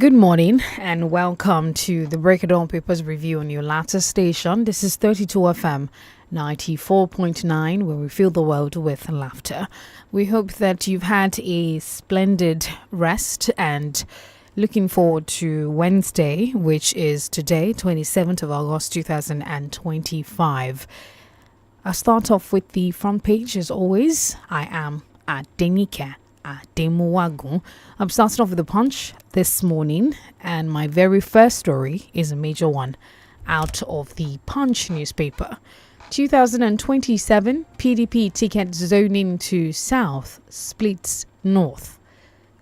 Good morning and welcome to the Break It Down Papers Review on your latter station. This is 32 FM 94.9, where we fill the world with laughter. We hope that you've had a splendid rest and looking forward to Wednesday, which is today, 27th of August 2025. I'll start off with the front page as always. I am at DENIKE. I'm starting off with a punch this morning, and my very first story is a major one out of the Punch newspaper. 2027 PDP ticket zoning to South splits North.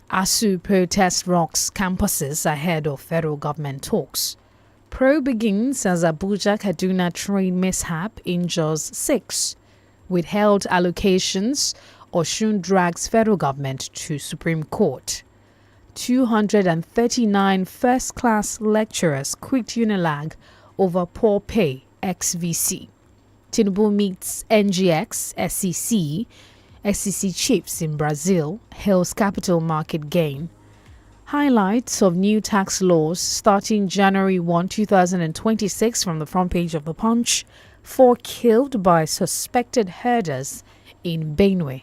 ASU protest rocks campuses ahead of federal government talks. Probe begins as Abuja-Kaduna train mishap injures 6. Withheld allocations, Osun drags federal government to Supreme Court. 239 first-class lecturers quit Unilag over poor pay, ex-VC. Tinubu meets NGX, SEC chiefs in Brazil, hails capital market gain. Highlights of new tax laws starting January 1, 2026 from the front page of the Punch. 4 killed by suspected herders in Benue.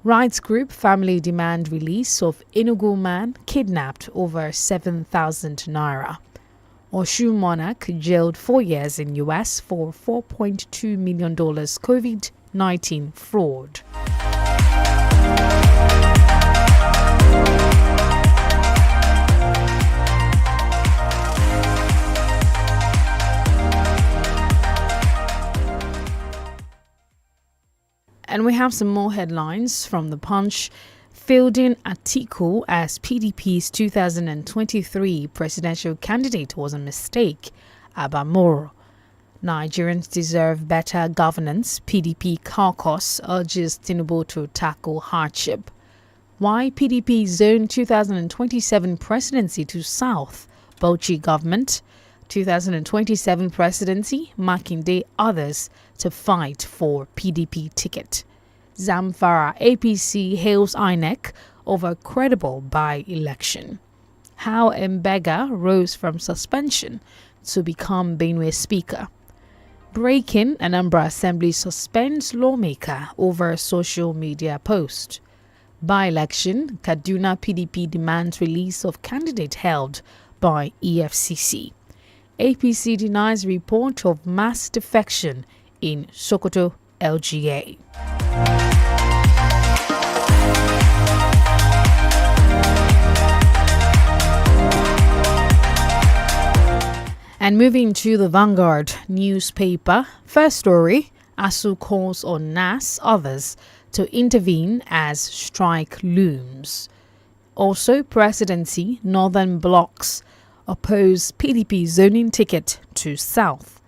Rights group family demand release of Enugu man kidnapped over 7,000 naira. Osun monarch jailed 4 years in US for $4.2 million COVID-19 fraud. And we have some more headlines from the Punch. Fielding Atiku as PDP's 2023 presidential candidate was a mistake. Abamoro. Nigerians deserve better governance. PDP caucus urges Tinubu to tackle hardship. Why PDP zone 2027 presidency to South? Bauchi government. 2027 presidency, Makinde others to fight for PDP ticket. Zamfara APC hails INEC over credible by-election. How Mbega rose from suspension to become Benue Speaker. Breaking, Anambra Assembly suspends lawmaker over social media post. By-election, Kaduna PDP demands release of candidate held by EFCC. APC denies report of mass defection in Sokoto, LGA. And moving to the Vanguard newspaper, first story, ASU calls on NAS others to intervene as strike looms. Also, presidency, northern blocs oppose PDP zoning ticket to South.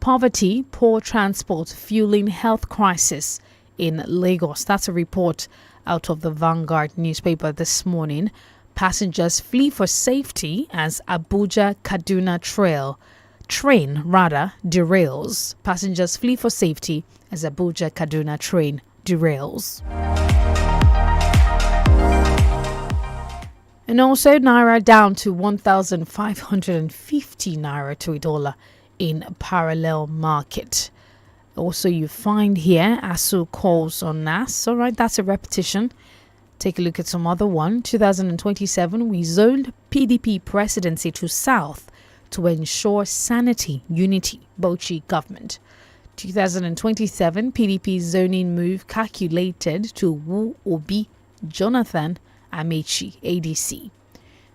Poverty, poor transport fueling health crisis in Lagos. That's a report out of the Vanguard newspaper this morning. Passengers flee for safety as Abuja-Kaduna train derails. Passengers flee for safety as Abuja-Kaduna train derails. And also, Naira down to 1,550 Naira to a dollar in parallel market. Also, you find here, ASU calls on NAS. All right, that's a repetition. Take a look at some other one. 2027, we zoned PDP presidency to South to ensure sanity, unity, Bauchi government. 2027, PDP zoning move calculated to woo Obi, Jonathan Amechi, ADC.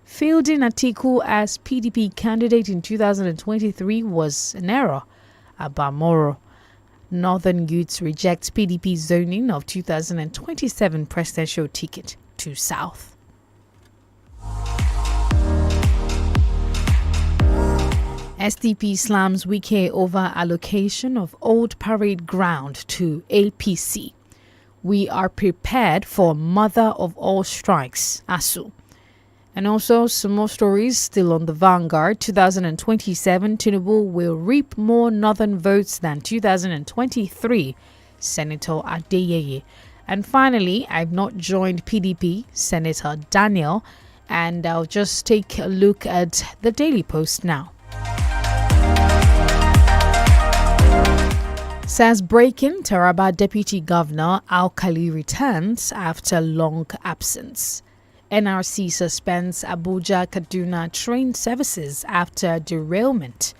Fielding Atiku as PDP candidate in 2023 was an error. Abamoro. Northern youths reject PDP zoning of 2027 presidential ticket to South. SDP slams Wike over allocation of Old Parade Ground to APC. We are prepared for mother of all strikes, ASU. And also some more stories still on the Vanguard. 2027, Tinubu will reap more northern votes than 2023, Senator Adeyeye. And finally, I've not joined PDP, Senator Daniel And I'll just take a look at the Daily Post now. Says breaking, Taraba Deputy Governor Alkali returns after long absence. NRC suspends Abuja-Kaduna train services after derailment.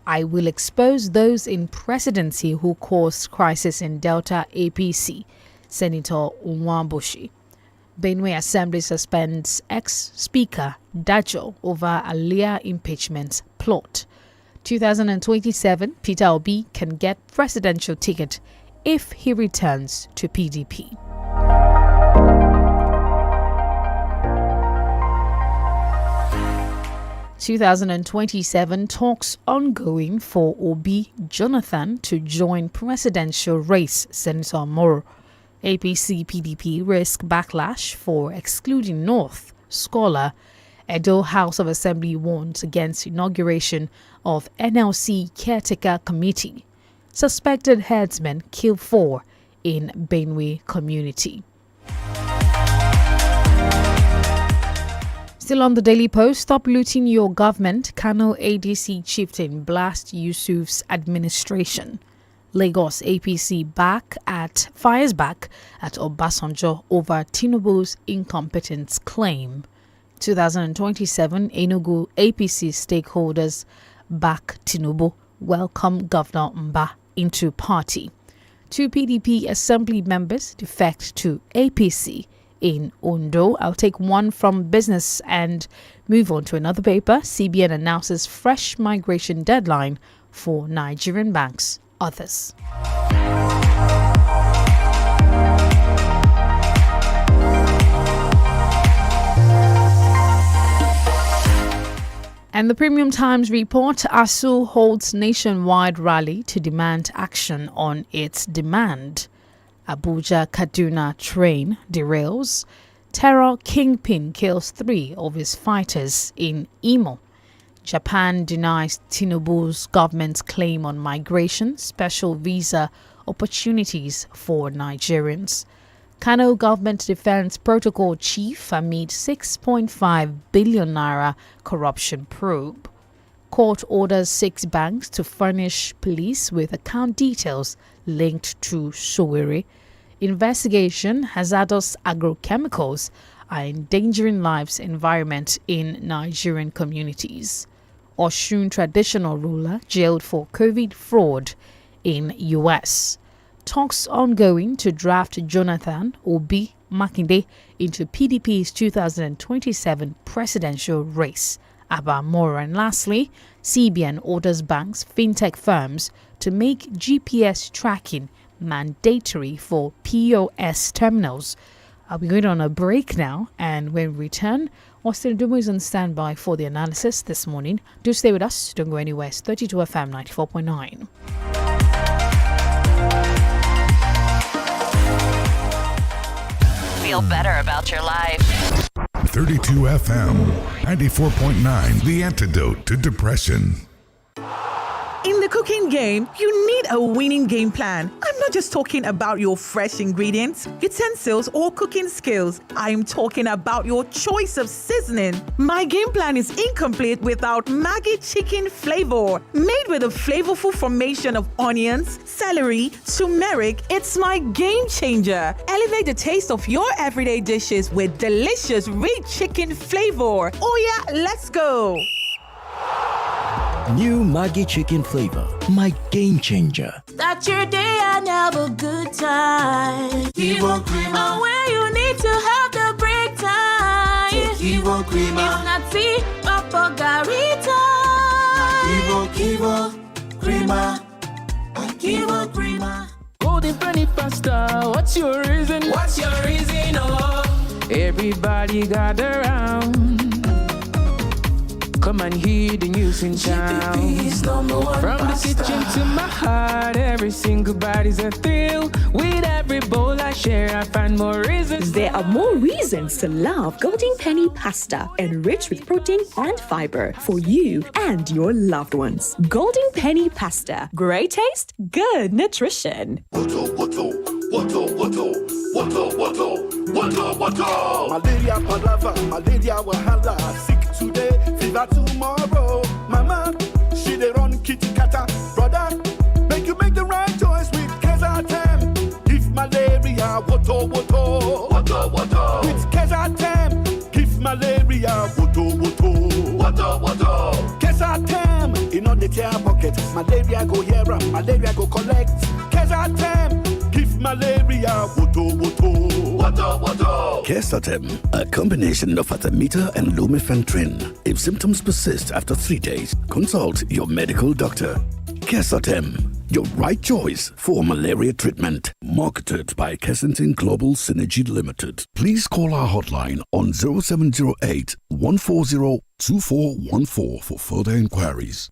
I will expose those in presidency who caused crisis in Delta APC, Senator Nwabushi. Benue Assembly suspends ex-Speaker Dajo over Aliyah impeachment plot. 2027, Peter Obi can get presidential ticket if he returns to PDP. (2027) talks ongoing for Obi Jonathan to join presidential race, Senator Moro. APC PDP risk backlash for excluding North scholar. Edo House of Assembly warns against inauguration of NLC caretaker committee. Suspected herdsmen kill 4 in Benue community. Still on the Daily Post, stop looting your government. Kano ADC chieftain blast Yusuf's administration. Lagos APC fires back at Obasanjo over Tinubu's incompetence claim. 2027, Enugu APC stakeholders back Tinubu, welcome Governor Mba into party. 2 PDP assembly members defect to APC in Ondo. I'll take one from business and move on to another paper. CBN announces fresh migration deadline for Nigerian banks. Others. And the Premium Times report, ASU holds nationwide rally to demand action on its demand. Abuja-Kaduna train derails. Terror kingpin kills 3 of his fighters in Imo. Japan denies Tinubu's government's claim on migration, special visa opportunities for Nigerians. Kano government defense protocol chief amid 6.5 billion naira corruption probe. Court orders 6 banks to furnish police with account details linked to Sowore. Investigation: hazardous agrochemicals are endangering lives environment in Nigerian communities. Osun traditional ruler jailed for COVID fraud in US. Talks ongoing to draft Jonathan Obi Makinde into PDP's 2027 presidential race. More. And lastly, CBN orders banks, fintech firms to make GPS tracking mandatory for POS terminals. I'll be going on a break now, and when we return, Austin Dumo is on standby for the analysis this morning. Do stay with us. Don't go anywhere. It's 32 FM 94.9. Feel better about your life. 32 FM 94.9, the antidote to depression. In the cooking game, you need a winning game plan. I'm not just talking about your fresh ingredients, utensils, or cooking skills. I'm talking about your choice of seasoning. My game plan is incomplete without Maggi chicken flavor. Made with a flavorful formation of onions, celery, turmeric, it's my game changer. Elevate the taste of your everyday dishes with delicious rich chicken flavor. Oh yeah, let's go. New Maggi chicken flavor, my game changer. Start your day and have a good time. 𝐂𝐿 creamer. And where you need to have the break time. 𝐂𝐿 creamer. If not tea, papa gari time. 𝐂𝐿 creamer. 𝐂𝐿 creamer. Golden penny pasta, what's your reason? What's your reason, oh? Everybody gather round. Come and hear the news in town. GPP's #1 From pasta. the kitchen to my heart, every single body's a thrill. With every bowl I share, I find more reasons. There are more reasons to love Golden Penny pasta, enriched with protein and fiber for you and your loved ones. Golden Penny pasta. Great taste, good nutrition. Malaria palava, malaria wahala. Sick today, fever tomorrow. Mama, she dey run kitty kata. Brother, make you make the right choice with Kezatem. If malaria, woto. With Kezatem, give malaria, woto. Kezatem, in on the tear pocket. Malaria go here, malaria go collect. Kezatem, give malaria, woto. Kezatem, a combination of artemether and lumefantrine. If symptoms persist after 3 days, consult your medical doctor. Kezatem, your right choice for malaria treatment. Marketed by Kensington Global Synergy Limited. Please call our hotline on 0708 140 2414 for further inquiries.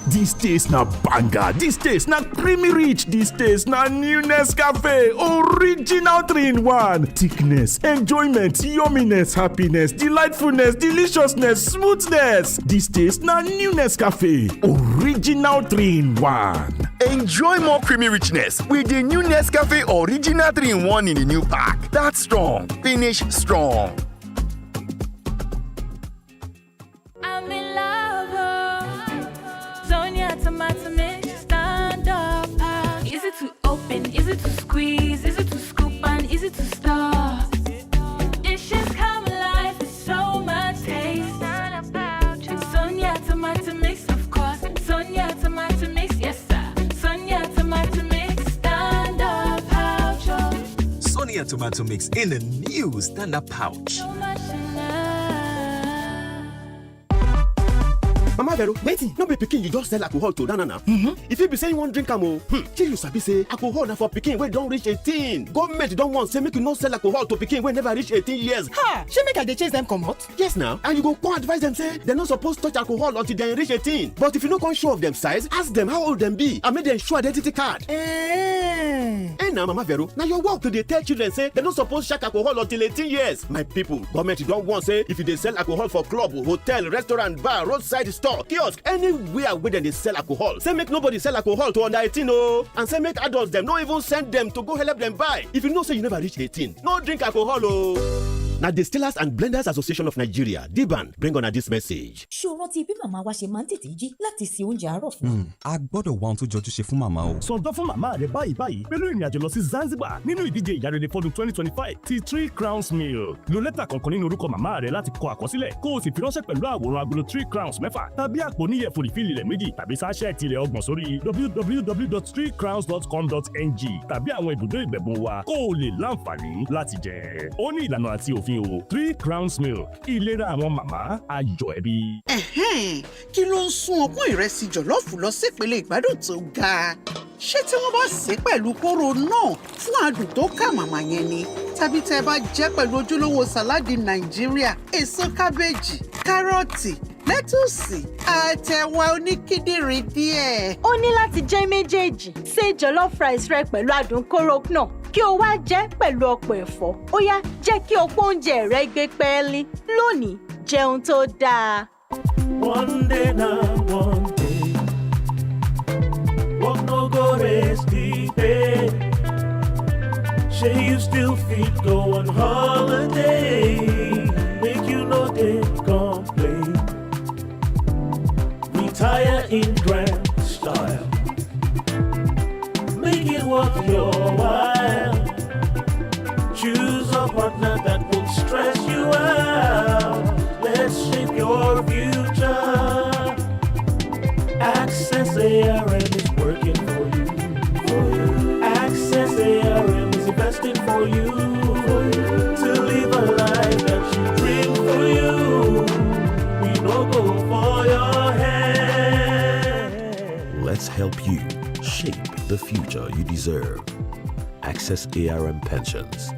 This taste na banger, this taste na creamy rich, this taste na new Nescafe, original 3-in-1. Thickness, enjoyment, yumminess, happiness, delightfulness, deliciousness, smoothness. This taste na new Nescafe, original 3-in-1. Enjoy more creamy richness with the new Nescafe Original 3-in-1 in the new pack. That's strong, finish strong. I'm in love. Sonia tomato mix, stand up. Easy to open, easy to squeeze, easy to scoop and easy to stir. Dishes come alive with so much taste. Sonia tomato mix, of course. Sonia tomato mix, yes sir. Sonia tomato mix, stand up pouch. Sonia tomato mix in a new stand up pouch. So much in love. Mama Vero, waiting. No be pikin you just sell alcohol to na. If you be saying one drink am o, till you sabi say alcohol na for pikin wey don reach 18. Government don want say make you no sell alcohol to pikin wey never reach 18 years. Ha! Shey make I dey chase them comot? Yes now, and you go come advise them say dem no suppose touch alcohol until dem reach 18. But if you no come show of dem size, ask dem how old dem be and make dem show identity card. Now Mama Vero, na your work to dey tell children say dem no suppose shark alcohol until 18 years. My people, government don want say if you dey sell alcohol for club, hotel, restaurant, bar, roadside store, kiosk, anywhere where dem dey sell alcohol, say make nobody sell alcohol to under 18 o, and say make adults dem no even send dem to go help dem buy. If you know say you never reach 18, no drink alcohol o. Na Distillers and Blenders Association of Nigeria, DBAN, bring on this message. Ṣó rántí bí màmá wa ṣe máa ń tètè jí láti se oúnjẹ àárọ̀ fún. A gbọ́dọ̀ wá ohun tó jọjú ṣe fún màmá o. Sọ̀tọ̀ fún màmá rẹ̀ báyìí pẹ̀lú ìrìnàjò lọ sí Zanzibar nínú ìdíje ìyárere fọ́dún 2025 ti 3 Crowns Milk. Lo lẹ́tà kọ̀ọ̀kan nínú orúkọ màmá rẹ̀ láti kọ àkọsílẹ̀ kó o sì fi ránṣẹ́ pẹ̀lú àwòrán agolo 3 Crowns 6 tàbí àpò níyẹ̀fun ìfìlì rẹ̀ 2 tàbí sáṣẹ́ẹ̀tì rẹ̀ 30 sórí www.3crowns.com.ng tàbí àwọn ibùdó ìgbẹ̀bùn wa kó o lè láǹfààní láti jẹ. Ó ní ìlànà àti òfin o. 3 Crowns Milk, ìlera àwọn màmá, ayọ̀ ẹbí. Kí ló ń sún ọpọ́n ìrẹsì jọ̀lọ́ọ̀fù lọ sí ìpele ìgbádùn tó ga? Ṣé tí wọ́n bá sè é pẹ̀lú kóró náà fún adùn tó kà màmá yẹn ni? Tàbí tẹ́ ẹ bá jẹ́ pẹ̀lú ojúlówó sàláàdì Nàìjíríà, èso kábéèjì, kárọ̀tì, lẹ́tùsì, àtẹ̀wà oníkíndìnrín díẹ̀. Ó ní láti jẹ́ méjèèjì. Ṣe jollof rice rẹ pẹ̀lú adùn kóró náà kí o wá jẹ́ pẹ̀lú ọ̀pọ̀ ẹ̀fọ́. Ó yá, jẹ́ kí ọ̀pọ̀ oúnjẹ rẹ gbé pẹ́ẹ́lí. Lónìí, jẹun tó dáa. One day now, one day. Walk no go rest deep in. Say you still fit go on holiday. Make you no day complain. Retire in grand style. Make it worth your while. Choose a partner that won't stress you out. Let's shape your future. Access ARM is working for you. Access ARM is investing for you. To live a life that you dream for you. We no go for your head. Let's help you shape the future you deserve. Access ARM Pensions.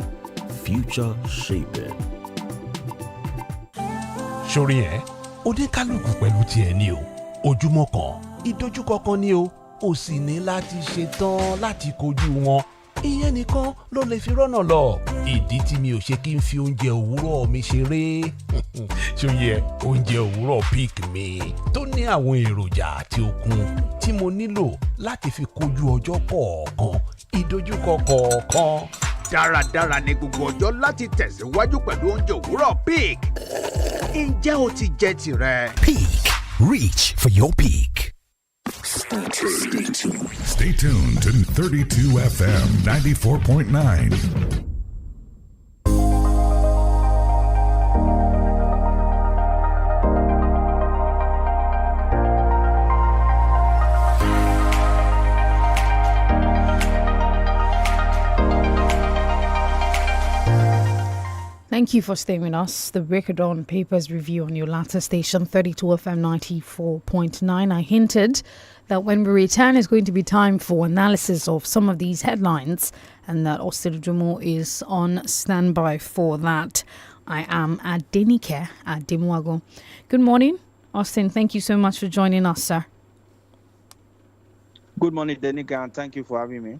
Future shaping. Sórí ẹ̀, oníkálùkù pẹ̀lú tiẹ̀ ni o. Ojúmọ́ kan, ìdojúkọ kan ni o. ó sì ní láti ṣetán láti kojú wọn. Ìyẹn nìkan ló lè fi rọ́nà lọ. Ìdí tí mi ò ṣe kí n fi oúnjẹ òwúrọ̀ mi ṣeré. Ṣó yẹ oúnjẹ òwúrọ̀ pick mi tó ní àwọn èròjà àti okun tí mo nílò láti fi kojú ọjọ́ kọ̀ọ̀kan, ìdojúkọ kọ̀ọ̀kan. Dáradára ní gbogbo ọjọ́ láti tẹ̀síwájú pẹ̀lú oúnjẹ òwúrọ̀ pick. Ǹjẹ́ o ti jẹ tirẹ̀? Peak. Reach for your peak. Stay tuned to 32 FM 94.9. Thank you for staying with us. The Break of Dawn Papers Review on your latter station, 32 FM 94.9. I hinted that when we return, it's going to be time for analysis of some of these headlines, and that Austin Dumo is on standby for that. I am at DENIKE at Dimwago. Good morning, Austin. Thank you so much for joining us, sir. Good morning, DENIKE, and thank you for having me.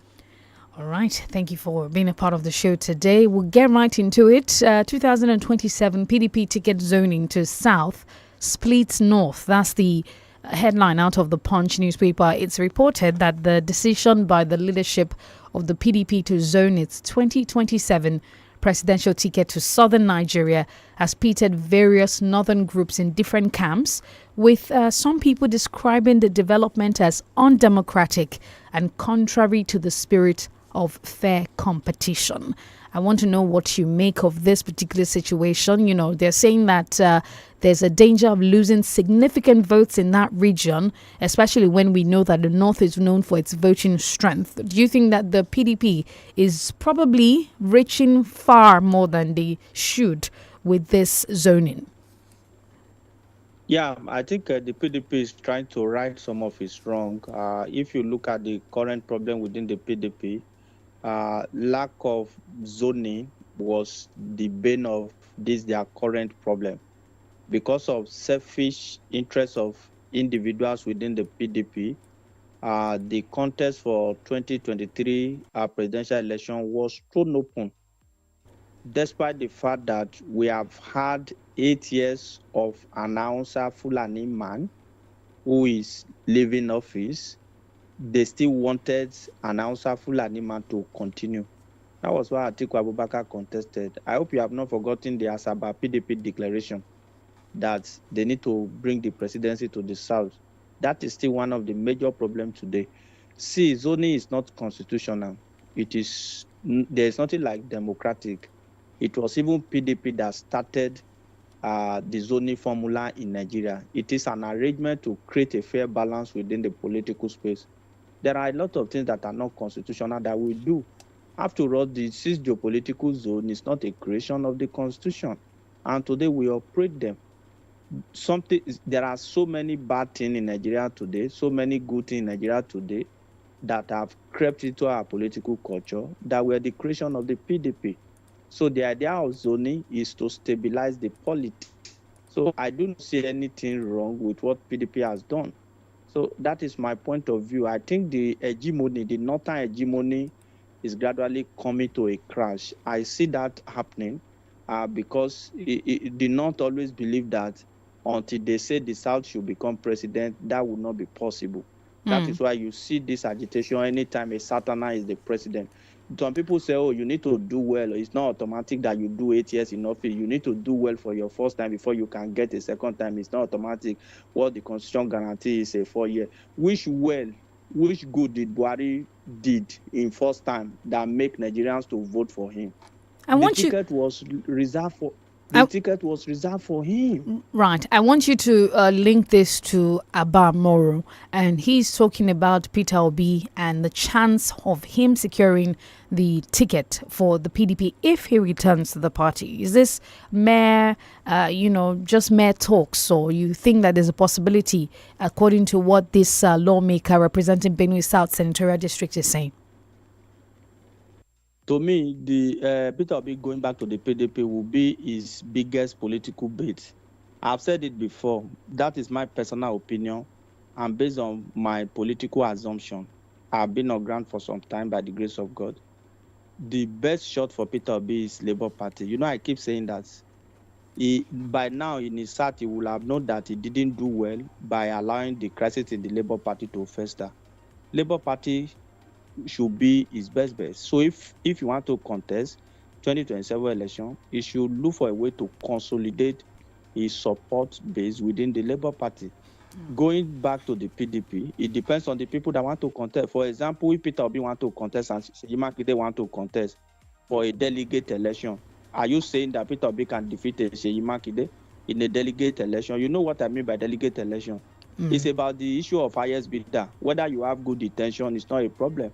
All right. Thank you for being a part of the show today. We'll get right into it. 2027 PDP ticket zoning to South splits North. That's the headline out of the Punch newspaper. It's reported that the decision by the leadership of the PDP to zone its 2027 presidential ticket to southern Nigeria has pitted various northern groups in different camps, with some people describing the development as undemocratic and contrary to the spirit of fair competition. I want to know what you make of this particular situation. You know, they're saying that there's a danger of losing significant votes in that region, especially when we know that the North is known for its voting strength. Do you think that the PDP is probably reaching far more than they should with this zoning? Yeah, I think the PDP is trying to right some of its wrong. If you look at the current problem within the PDP, lack of zoning was the bane of their current problem. Because of selfish interests of individuals within the PDP, the contest for 2023 presidential election was thrown open, despite the fact that we have had 8 years of an announcer Fulani man who is leaving office. They still wanted announcer Fulani man to continue. That was why 𝐃𝐈𝐒 contested. I hope you have not forgotten the Asaba PDP declaration that they need to bring the presidency to the south. That is still one of the major problems today. See, zoning is not constitutional. There is nothing like democratic. It was even PDP that started the zoning formula in Nigeria. It is an arrangement to create a fair balance within the political space. There are a lot of things that are not constitutional that we do. After all, the sixth geopolitical zone is not a creation of the constitution, and today we operate them. There are so many bad things in Nigeria today, so many good things in Nigeria today that have crept into our political culture that were the creation of the PDP. So the idea of zoning is to stabilize the politics. So I don't see anything wrong with what PDP has done. So that is my point of view. I think the hegemony, the northern hegemony, is gradually coming to a crash. I see that happening because the North always believe that until they say the South should become president, that will not be possible. That is why you see this agitation anytime a Southerner is the president. Some people say, oh, you need to do well. It's not automatic that you do 8 years in office. You need to do well for your first time before you can get a second time. It's not automatic. What the Constitution guarantees is a 4 year. Which good did Buhari did in first time that make Nigerians to vote for him? The ticket was reserved for him. Right. I want you to link this to Abba Moro. And he's talking about Peter Obi and the chance of him securing the ticket for the PDP if he returns to the party. Is this mere, just mere talks, or you think that there's a possibility, according to what this lawmaker representing Benue South Senatorial District is saying? To me, the Peter Obi going back to the PDP will be his biggest political bait. I've said it before. That is my personal opinion. and based on my political assumption, I've been on ground for some time by the grace of God. The best shot for Peter Obi is Labour Party. You know, I keep saying that. By now, in his heart, he will have known that he didn't do well by allowing the crisis in the Labour Party to fester. Labour Party should be his best bet. So if you want to contest 2027 election, he should look for a way to consolidate his support base within the Labour Party. Going back to the PDP, it depends on the people that want to contest. For example, if Peter Obi want to contest and 𝐶EYI Makinde want to contest for a delegate election, are you saying that Peter Obi can defeat 𝐶EYI Makinde in a delegate election? You know what I mean by delegate election? It's about the issue of highest bidder. Whether you have good intention is not a problem.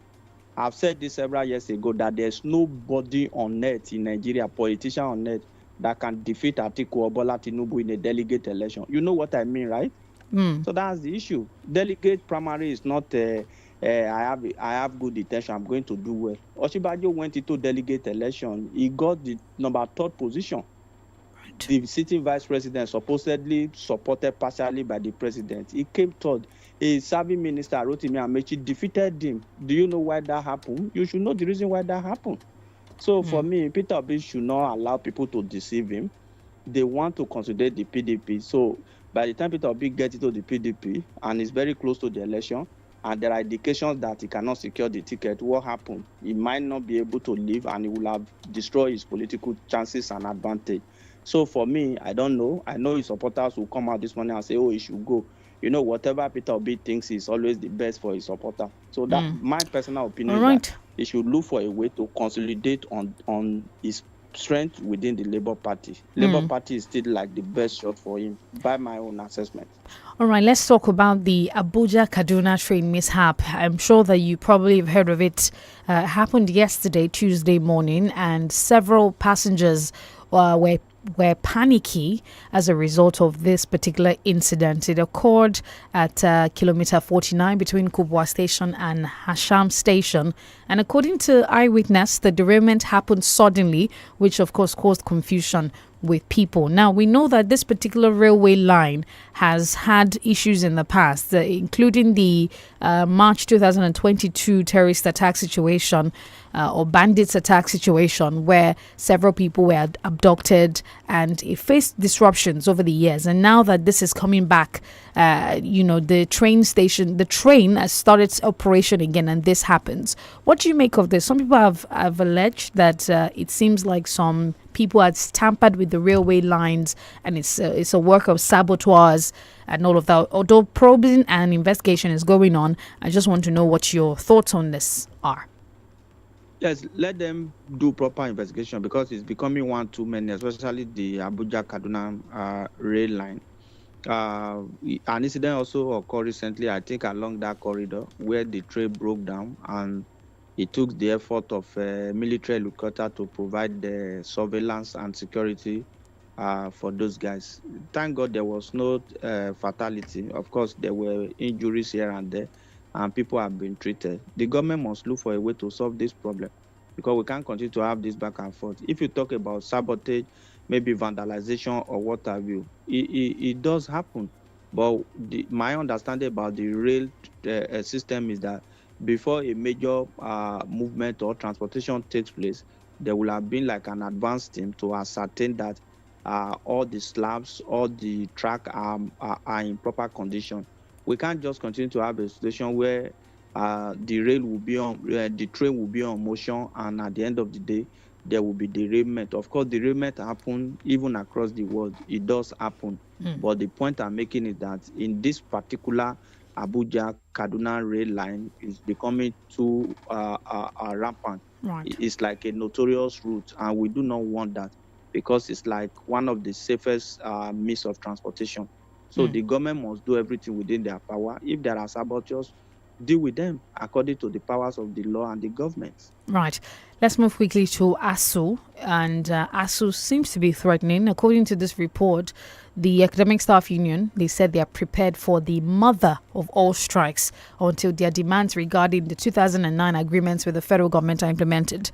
I've said this several years ago that there's nobody on earth in Nigeria, politician on earth, that can defeat Atiku or Bola Tinubu in a delegate election. You know what I mean, right? So that's the issue. Delegate primary is not I have good intention, I'm going to do well. Oshibajo went into delegate election. He got the number 3rd position. Right. The sitting vice president, supposedly supported partially by the president, he came 3rd. A serving minister, Rotimi Amechi, defeated him. Do you know why that happened? You should know the reason why that happened. So for me, Peter Obi should not allow people to deceive him. They want to consolidate the PDP. So by the time Peter Obi gets into the PDP and is very close to the election, and there are indications that he cannot secure the ticket, what happened? He might not be able to leave, and he will have destroyed his political chances and advantage. So for me, I don't know. I know his supporters will come out this morning and say, oh, he should go. You know, whatever Peter Obi thinks is always the best for his supporter. So that my personal opinion is that he should look for a way to consolidate on his strength within the Labour Party. Labour Party is still like the best shot for him, by my own assessment. All right, let's talk about the Abuja-Kaduna train mishap. I'm sure that you probably have heard of it. Happened yesterday, Tuesday morning, and several passengers were panicky as a result of this particular incident. It occurred at kilometer 49 between Kubwa Station and Hasham Station. And according to eyewitness, the derailment happened suddenly, which of course caused confusion with people. Now, we know that this particular railway line has had issues in the past, including the March 2022 terrorist attack situation or bandits attack situation, where several people were abducted, and it faced disruptions over the years. And now that this is coming back, the train has started its operation again, and this happens. What do you make of this? Some people have alleged that it seems like some people had tampered with the railway lines, and it's a work of saboteurs and all of that. Although probing and investigation is going on, I just want to know what your thoughts on this are. Yes, let them do proper investigation, because it's becoming one too many, especially the Abuja-Kaduna rail line. An incident also occurred recently, I think, along that corridor where the train broke down, and it took the effort of military helicopter to provide the surveillance and security for those guys. Thank God there was no fatality. Of course, there were injuries here and there, and people have been treated. The government must look for a way to solve this problem, because we can't continue to have this back and forth. If you talk about sabotage, maybe vandalization or what have you, it does happen. But my understanding about the rail system is that before a major movement or transportation takes place, there will have been like an advanced team to ascertain that all the slabs, all the track are in proper condition. We can't just continue to have a situation where the train will be on motion, and at the end of the day, there will be derailment. Of course, derailment happen even across the world. It does happen. But the point I'm making is that in this particular Abuja-Kaduna rail line is becoming too rampant. Right. It's like a notorious route, and we do not want that, because it's like one of the safest means of transportation. So the government must do everything within their power. If there are saboteurs, deal with them according to the powers of the law and the government. Right. Let's move quickly to ASU. And ASU seems to be threatening. According to this report, the Academic Staff Union, they said they are prepared for the mother of all strikes until their demands regarding the 2009 agreements with the federal government are implemented.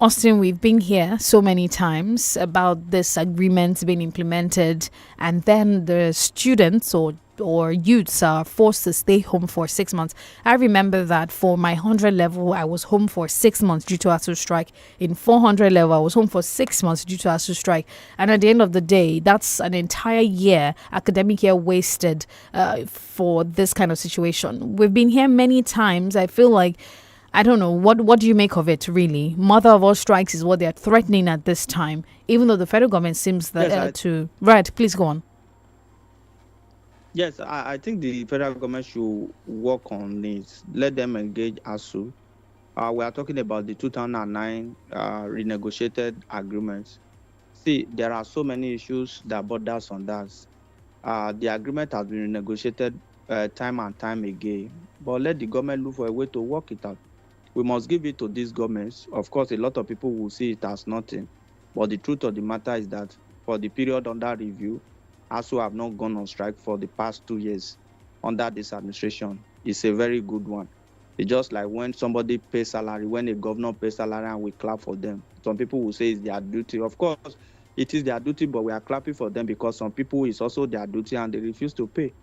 Austin, we've been here so many times about this agreement being implemented, and then the students or or youths are forced to stay home for 6 months. I remember that for my 100 level, I was home for 6 months due to ASU strike. In 400 level, I was home for 6 months due to ASU strike. And at the end of the day, that's an entire year, academic year wasted for this kind of situation. We've been here many times. I feel like, I don't know, what do you make of it, really? Mother of all strikes is what they're threatening at this time, even though the federal government seems to... Right, please go on. Yes, I think the federal government should work on this. Let them engage ASU. We are talking about the 2009 renegotiated agreements. See, there are so many issues that borders on that. The agreement has been renegotiated time and time again, but let the government look for a way to work it out. We must give it to these governments. Of course, a lot of people will see it as nothing, but the truth of the matter is that for the period under review, ASU have not gone on strike for the past 2 years under this administration. It's a very good one. It's just like when somebody pays salary, when a governor pays salary and we clap for them. Some people will say it's their duty. Of course, it is their duty, but we are clapping for them because some people it's also their duty and they refuse to pay.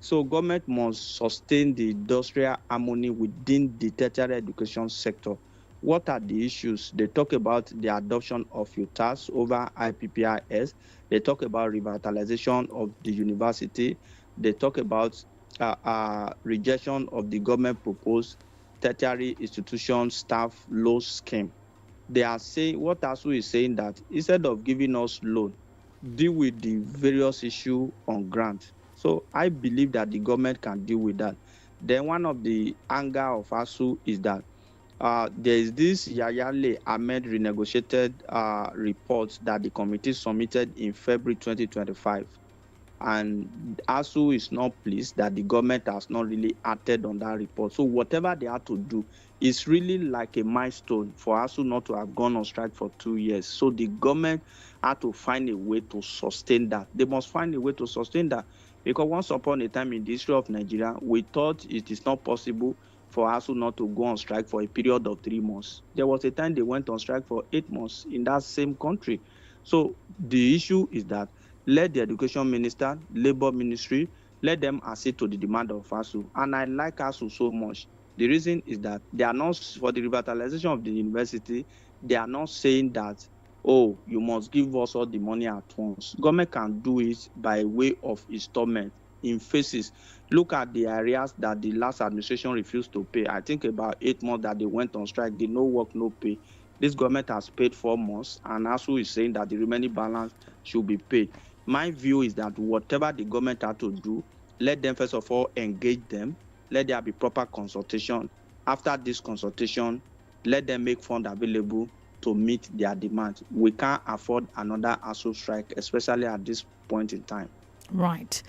So government must sustain the industrial harmony within the tertiary education sector. What are the issues? They talk about the adoption of UTAS over IPPIS. They talk about revitalization of the university. They talk about rejection of the government proposed tertiary institution staff loan scheme. They are saying, what ASU is saying, that instead of giving us loan, deal with the various issues on grant. So I believe that the government can deal with that. Then one of the anger of ASU is that there is this Yayale Ahmed renegotiated report that the committee submitted in February 2025. And ASU is not pleased that the government has not really acted on that report. So whatever they have to do is really like a milestone for ASU not to have gone on strike for 2 years. So the government had to find a way to sustain that. They must find a way to sustain that. Because once upon a time in the history of Nigeria, we thought it is not possible for ASU not to go on strike for a period of 3 months. There was a time they went on strike for 8 months in that same country. So the issue is that let the education minister, labor ministry, let them accede to the demand of ASU. And I like ASU so much. The reason is that they are not, for the revitalization of the university, they are not saying that, oh, you must give us all the money at once. Government can do it by way of installment in phases. Look at the areas that the last administration refused to pay. I think about 8 months that they went on strike, they no work, no pay. This government has paid 4 months, and ASU is saying that the remaining balance should be paid. My view is that whatever the government had to do, let them first of all engage them. Let there be proper consultation. After this consultation, let them make funds available to meet their demands. We can't afford another ASU strike, especially at this point in time. Right.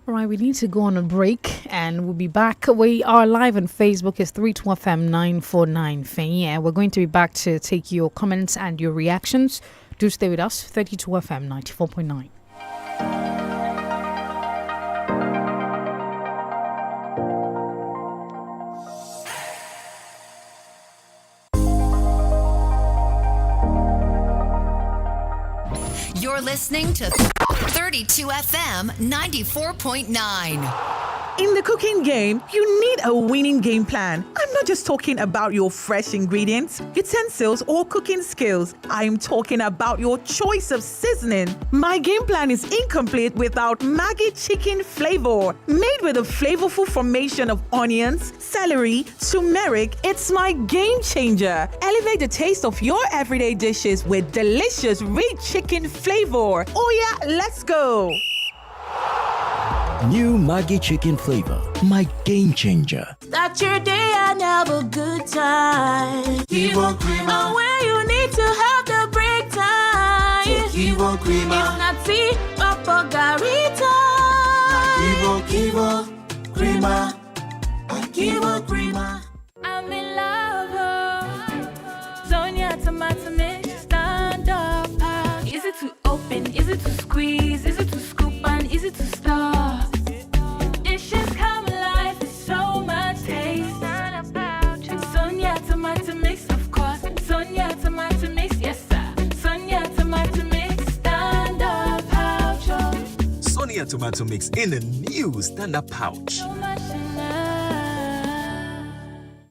All right, we need to go on a break and we'll be back. We are live on Facebook. It's 32FM 949 Fenya. We're going to be back to take your comments and your reactions. Do stay with us. 32FM 94.9. You're listening to 32 FM 94.9. In the cooking game, you need a winning game plan. I'm not just talking about your fresh ingredients, utensils, or cooking skills. I'm talking about your choice of seasoning. My game plan is incomplete without Maggi chicken flavor. Made with a flavorful formation of onions, celery, turmeric, it's my game changer. Elevate the taste of your everyday dishes with delicious, rich chicken flavor. Oh yeah, let's go. New Maggi chicken flavor, my game changer. Start your day and have a good time. 𝐃𝐈𝐒 creamer. And where you need to have the break time. 𝐃𝐈𝐒 creamer. If not tea, papa gari time. 𝐃𝐈𝐒 creamer. 𝐃𝐈𝐒 creamer. I'm in love. Sonia tomato mix, stand up. Is it to open? Is it to squeeze? Is it to scoop? And is it to stir? Dishes come alive with so much taste. Sonia tomato mix, of course. Sonia tomato mix, yes sir. Sonia tomato mix, stand up, pouch. Sonia tomato tomato mix in a new standard pouch.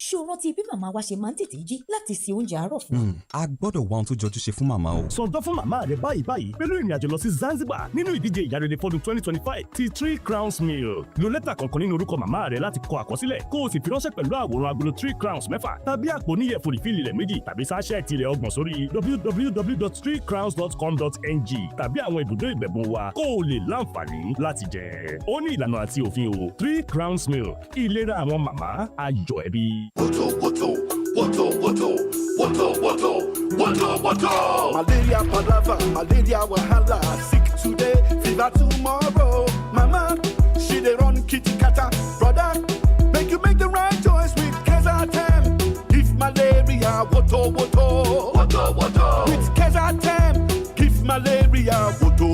ṣó rántí bí màmá wa ṣe máa ń tètè jí láti se oúnjẹ àárọ̀ fún wa. a gbọ́dọ̀ wá ohun tó jọjú ṣe fún màmá o. sọ̀dọ̀ fún màmá rẹ báyìí pẹ̀lú ìrìn àjò lọ sí Zanzibar nínú ìdíje ìyárere fọ́dún 2025 ti 3 Crowns Milk. lo lẹ́tà kọ̀ọ̀kan nínú orúkọ màmá rẹ láti kọ àkọsílẹ̀ kó o sì fi ránṣẹ́ pẹ̀lú àwòrán agolo 3 crowns 6 tàbí àpò níyẹ̀fun ìfìlì ilẹ̀ 2 tàbí sáṣẹ́ẹ̀tì ilẹ̀ 30 sórí www.3crowns.com.ng tàbí àwọn ibùdó ìgbẹ̀bùn wa kó o lè láǹfààní láti jẹ. ó ní ìlànà àti òfin o. 3 Crowns Milk, ìlera àwọn màmá, ayọ̀ ẹbí. Malaria palava, malaria wahala. Sick today, fever tomorrow. Mama, she dey run kitty kata. Brother, make you make the right choice with Kezatem. Give malaria, woto. With Kezatem, give malaria, woto.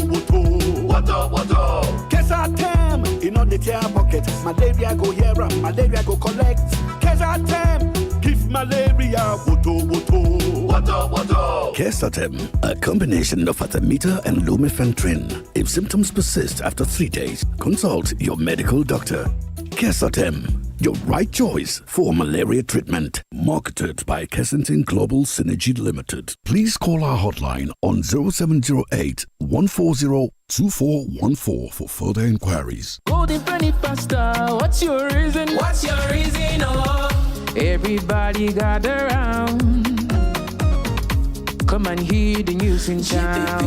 Kezatem, in on the tear pocket. Malaria go here and malaria go collect. Kezatem, give malaria, woto. 𝐃𝐈𝐒, a combination of artemether and lumefantrine. If symptoms persist after 3 days, consult your medical doctor. 𝐃𝐈𝐒, your right choice for malaria treatment. Marketed by Kensington Global Synergy Limited. Please call our hotline on 0708 140 2414 for further inquiries. Golden penny pasta, what's your reason? What's your reason? Oh, everybody gather round. Come and hear the news in town.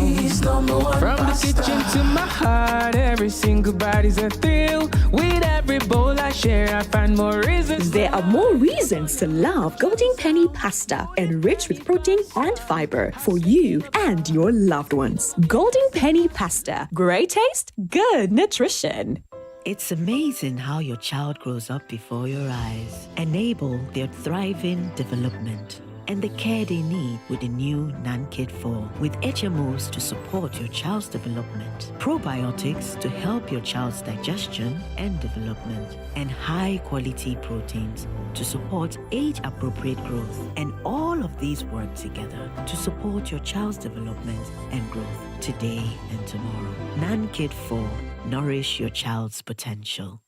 From the kitchen to my heart, every single body's a thrill. With every bowl I share, I find more reasons. There are more reasons to love Golden Penny Pasta, enriched with protein and fiber for you and your loved ones. Golden Penny Pasta, great taste, good nutrition. It's amazing how your child grows up before your eyes. Enable their thriving development and the care they need with the new NAN-KID 4, with HMOs to support your child's development, probiotics to help your child's digestion and development, and high-quality proteins to support age-appropriate growth. And all of these work together to support your child's development and growth today and tomorrow. NAN-KID 4, nourish your child's potential.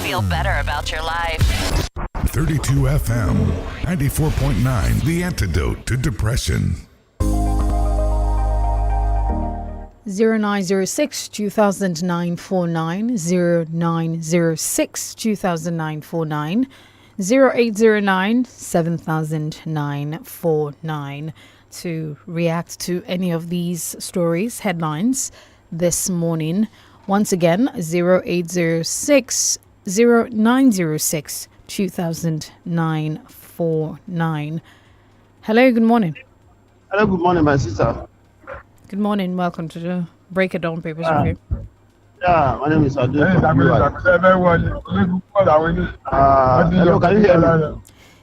Feel better about your life. 32 FM, 94.9, the antidote to depression. 0906 2009 49, 0906 2009 49, 0809 7009 to react to any of these stories, headlines this morning. Once again, 0806 0906 2009 49. Hello, good morning. Hello, good morning, my sister. Good morning, welcome to the Break It Down Papers Review. Yeah, my name is Adu. Hello, can you hear me?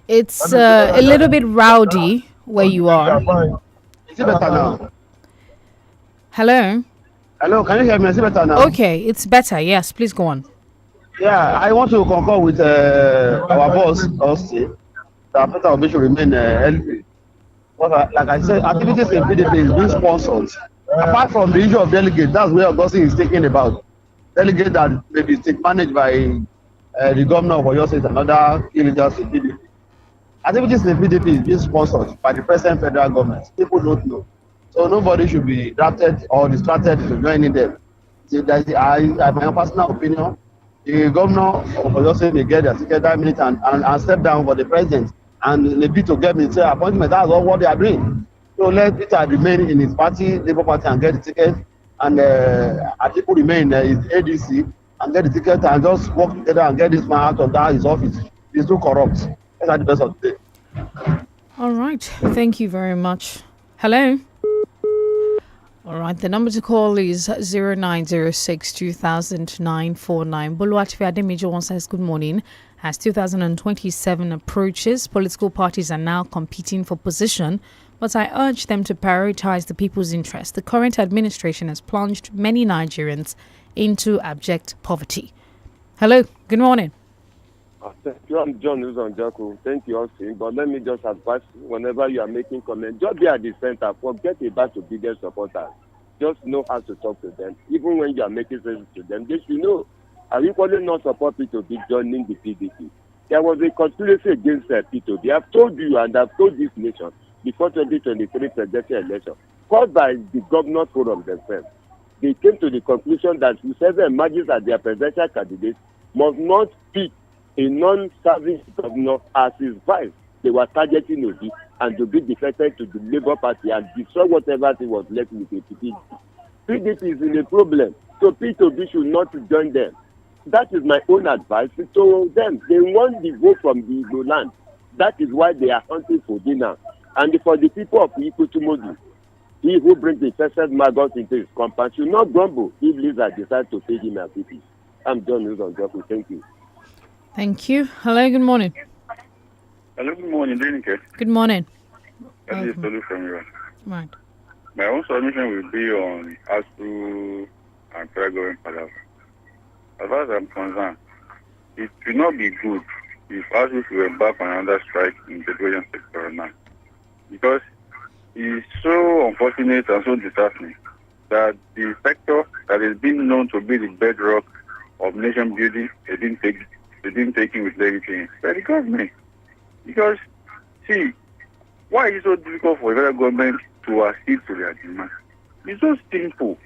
It's a little bit rowdy where you are. Is it better now? Hello? Hello, can you hear me? Is it better now? Okay, it's better. Yes, please go on. Yeah, I want to concur with our boss, Austin, that Peter Obi should remain healthy. But like I said, activities in PDP is being sponsored. Apart from the issue of delegate, that's where Augustine is thinking about. Delegate that may be managed by the governor of Oyo State and other key leaders in PDP. Activities in PDP is being sponsored by the present federal government. People don't know. So nobody should be drafted or distracted to joining them. So my own personal opinion, the governor of Oyo State may get their ticket that minute and step down for the president and maybe to get me say appointment. That's all what they are doing. So let Peter remain in his party, Labour Party, and get the ticket. And Atiku remain in his ADC and get the ticket and just work together and get this man out of his office. He's too corrupt. That's the best of the day. All right. Thank you very much. Hello. All right. The number to call is 0906 2009 49. Boluwatife Ademijo says good morning. As 2027 approaches, political parties are now competing for position, but I urge them to prioritize the people's interest. The current administration has plunged many Nigerians into abject poverty. Hello, good morning. Thank you. I'm John Uzonjaku. Thank you, Austin. But let me just advise you, whenever you are making comments, just be at the center. Forget about your biggest supporters. just know how to talk to them. Even when you are making sense to them, they should know. I equally not support P2B joining the PDP. There was a conspiracy against P2B. I've told you and I've told this nation before 2023 presidential election, caused by the governor forum themselves. They came to the conclusion that whoever emerges as their presidential candidate must not pick a non-serving governor as his vice. They were targeting Obi and to be defected to the Labour Party and destroy whatever thing was left with the PDP. PDP is in a problem, so P2B should not join them. That is my own advice to them. They want the vote from the Igbo land. That is why they are hunting for dinner. And for the people of 𝐒𝐿, he who brings the infested maggots into his compound should not grumble if lizards decide to feed him a pity. I'm John Wilson Joko. Thank you. Thank you. Hello, good morning. Hello, good morning, DENIKE. Good morning. This is Tolu from Iran. Right. My own submission will be on ASU and federal government palaver. As far as I'm concerned, it will not be good if ASU will embark on another strike in the education sector now. Because it's so unfortunate and so disheartening that the sector that has been known to be the bedrock of nation building, they didn't take it with everything. By the government. Because, see, why is it so difficult for the federal government to accede to their demand? It's so simple.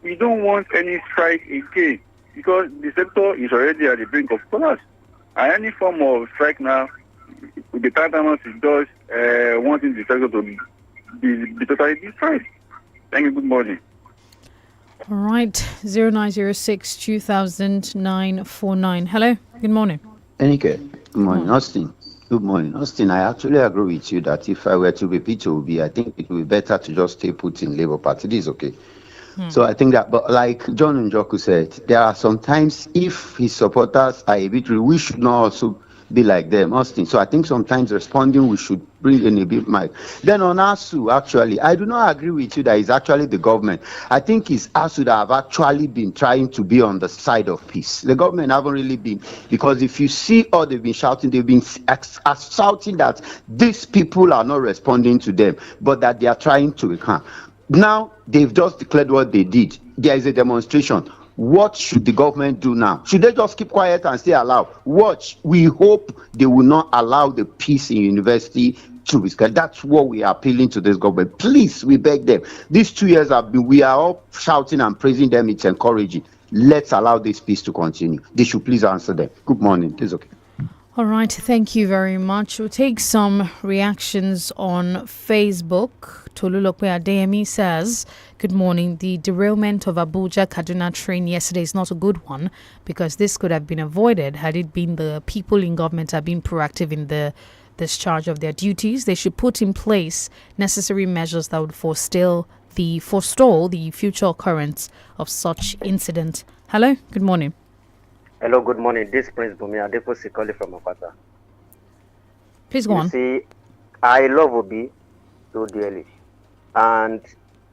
We don't want any strike again because the sector is already at the brink of collapse. And any form of strike now, the tantamount is just wanting the sector to be totally destroyed. Thank you. Good morning. All right. 0906 200949. Hello. Good morning. DENIKE. Good morning. Austin. Good morning. Austin, I actually agree with you that if I were to be P2B, I think it would be better to just stay put in Labour Party. This is okay. So I think that, but like John Njoku said, there are sometimes if his supporters are a bit, we should not also be like them, Austin. So I think sometimes responding, we should bring in a bit mic. Then on ASU, actually, I do not agree with you that it's actually the government. I think it's ASU that have actually been trying to be on the side of peace. The government haven't really been, because if you see all they've been shouting, they've been shouting that these people are not responding to them, but that they are trying to. Now, they've just declared what they did. There is a demonstration. What should the government do now? Should they just keep quiet and stay allowed? Watch. We hope they will not allow the peace in university to be scared. That's what we are appealing to this government. Please, we beg them. These 2 years have been, we are all shouting and praising them. It's encouraging. Let's allow this peace to continue. They should please answer them. Good morning. It's okay. All right, thank you very much. We'll take some reactions on Facebook. Tolulope Adeyemi says, good morning. The derailment of Abuja-Kaduna train yesterday is not a good one because this could have been avoided had it been the people in government have been proactive in the discharge of their duties. They should put in place necessary measures that would forestall the future occurrence of such incident. Hello, good morning. Hello, good morning. This is Prince Bumi Adeposi calling from Apata. Please go on. You see, I love Obi so dearly. And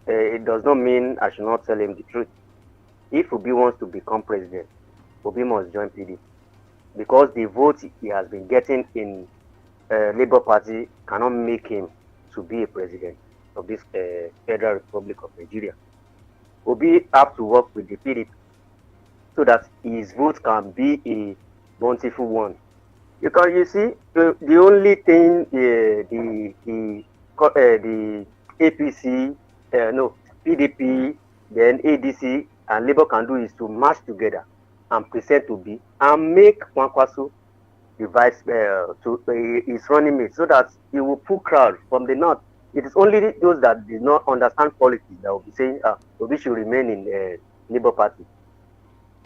it does not mean I should not tell him the truth. If Obi wants to become president, Obi must join PDP. Because the vote he has been getting in Labour Party cannot make him to be a president of this Federal Republic of Nigeria. Obi have to work with the PDP so that his vote can be a bountiful one. Because you see, the only thing the APC, PDP, then ADC and Labour can do is to march together and present to be and make Kwankwaso the vice his running mate so that he will pull crowd from the north. It is only those that do not understand politics that will be saying, Obi should remain in Labour Party.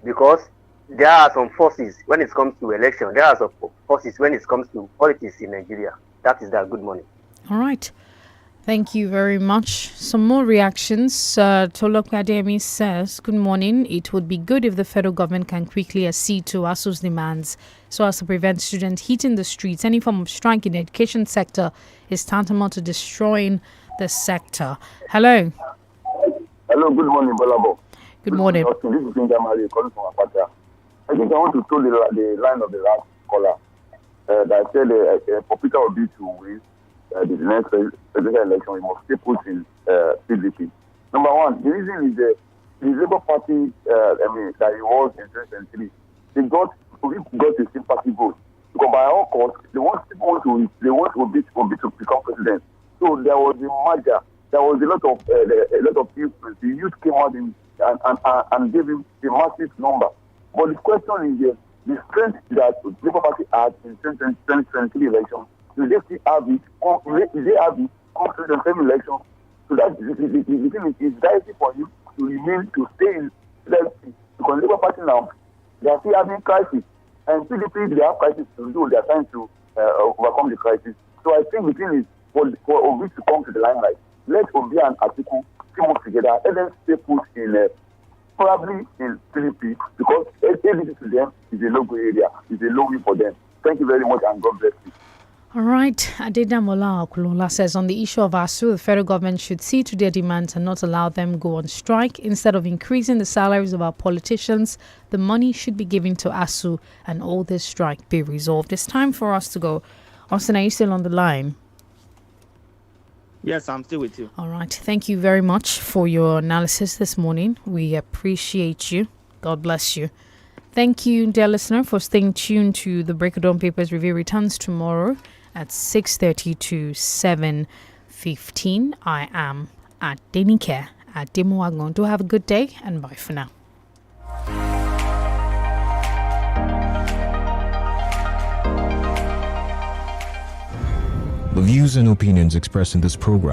Because there are some forces when it comes to election. There are some forces when it comes to politics in Nigeria. That is that. Good morning. All right. Thank you very much. Some more reactions. Tolope Adeyemi says, good morning. It would be good if the federal government can quickly accede to ASU's demands so as to prevent students hitting the streets. Any form of strike in the education sector is tantamount to destroying the sector. Hello. Hello, good morning, Bolabo. Good morning. This is Benjamin calling from Apata. I think I want to throw the line of the last caller that said for Peter Obi to win the next presidential election, we must stay put in PDP. Number one, the reason is the Labour Party, that it was in 2023, we got a sympathy vote. Because by all costs, they want Obi to become president. So there was a merger. There was a lot of influence. The youth came out and gave him a massive number. But the question is the strength that the Labour Party had in 2023 election. Do they still have it? Do they have it after the same election? So that the thing is directly for you to remain, to stay in presidency. Because the Labour Party now, they are still having crisis. And PDP, they have crisis to do. They are trying to overcome the crisis. So I think the thing is for Obi to come to the limelight. Let Obi and Atiku team up together. Let them stay put in probably in PDP because ADC to them is a low area. It's a low win for them. Thank you very much and God bless you. All right, Adedamola Okulola says on the issue of ASU, the federal government should see to their demands and not allow them go on strike. Instead of increasing the salaries of our politicians, the money should be given to ASU and all this strike be resolved. It's time for us to go. Austin, are you still on the line? Yes, I'm still with you. All right, thank you very much for your analysis this morning. We appreciate you. God bless you. Thank you, dear listener, for staying tuned to the Break of Dawn Papers Review. Returns tomorrow at 6:30 to 7:15. I am at DENIKE at Demoagon. Do have a good day and bye for now. The views and opinions expressed in this program